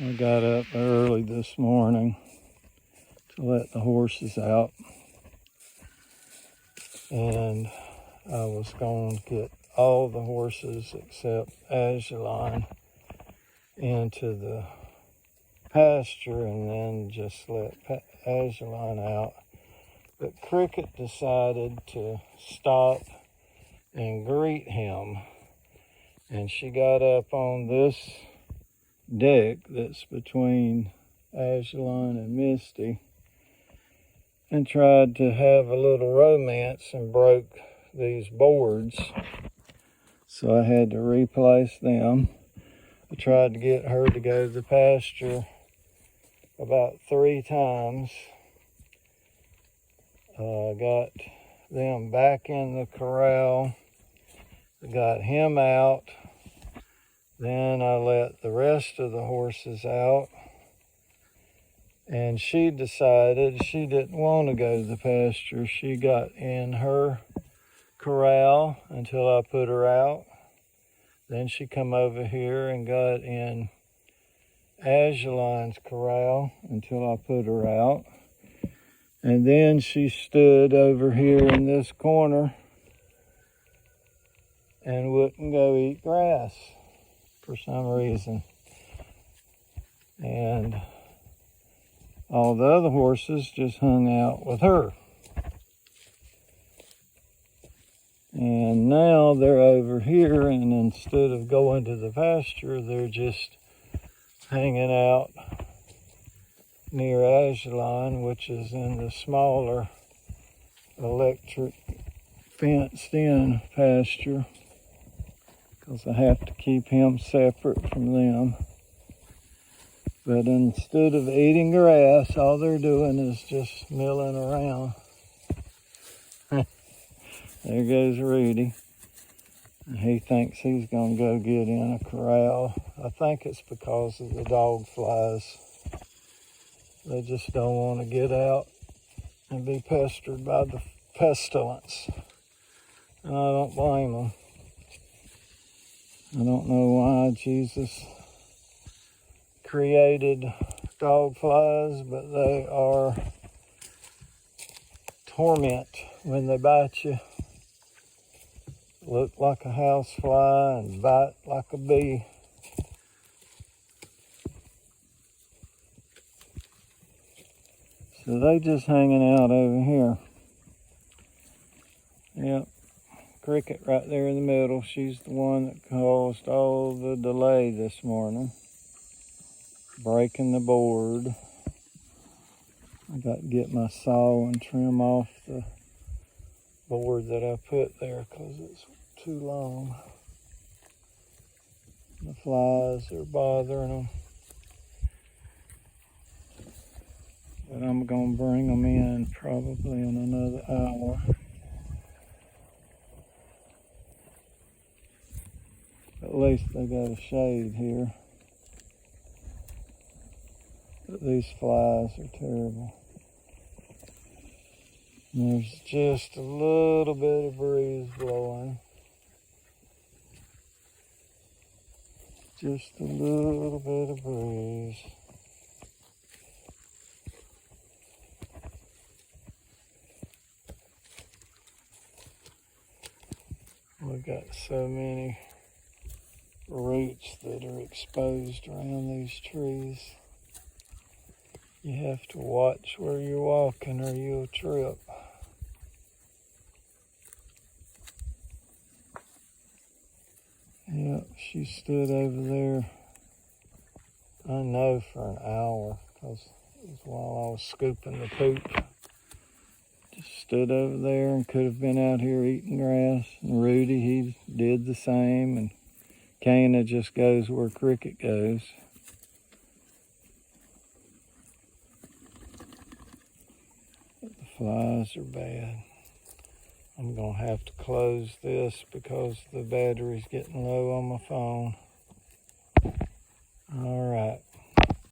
I got up early this morning to let the horses out, and I was going to get all the horses except Azulon into the pasture and then just let Azulon out. But Cricket decided to stop and greet him, and she got up on this deck that's between Azulon and Misty and tried to have a little romance and broke these boards, so I had to replace them. I tried to get her to go to the pasture about 3 times. Got them back in the corral, got him out. Then I let the rest of the horses out, and she decided she didn't want to go to the pasture. She got in her corral until I put her out. Then she come over here and got in Azulon's corral until I put her out. And then she stood over here in this corner and wouldn't go eat grass for some reason. And all the other horses just hung out with her. And now they're over here, and instead of going to the pasture, they're just hanging out near Azulon, which is in the smaller electric fenced-in pasture, because I have to keep him separate from them. But instead of eating grass, all they're doing is just milling around. There goes Rudy. He thinks he's going to go get in a corral. I think it's because of the dog flies. They just don't want to get out and be pestered by the pestilence. And I don't blame them. I don't know why Jesus created dog flies, but they are torment when they bite you. Look like a housefly and bite like a bee. So they just hanging out over here. Yep, Cricket right there in the middle. She's the one that caused all the delay this morning. Breaking the board. I got to get my saw and trim off the board that I put there because it's too long. The flies are bothering them. But I'm going to bring them in probably in another hour. At least they got a shade here. But these flies are terrible. And there's just a little bit of breeze blowing. Just a little bit of breeze. We got so many roots that are exposed around these trees. You have to watch where you're walking or you'll trip. Yep, she stood over there, I know, for an hour, because it was while I was scooping the poop. Just stood over there and could have been out here eating grass. And Rudy, he did the same, and Kana just goes where Cricket goes. But the flies are bad. I'm going to have to close this because the battery's getting low on my phone. All right.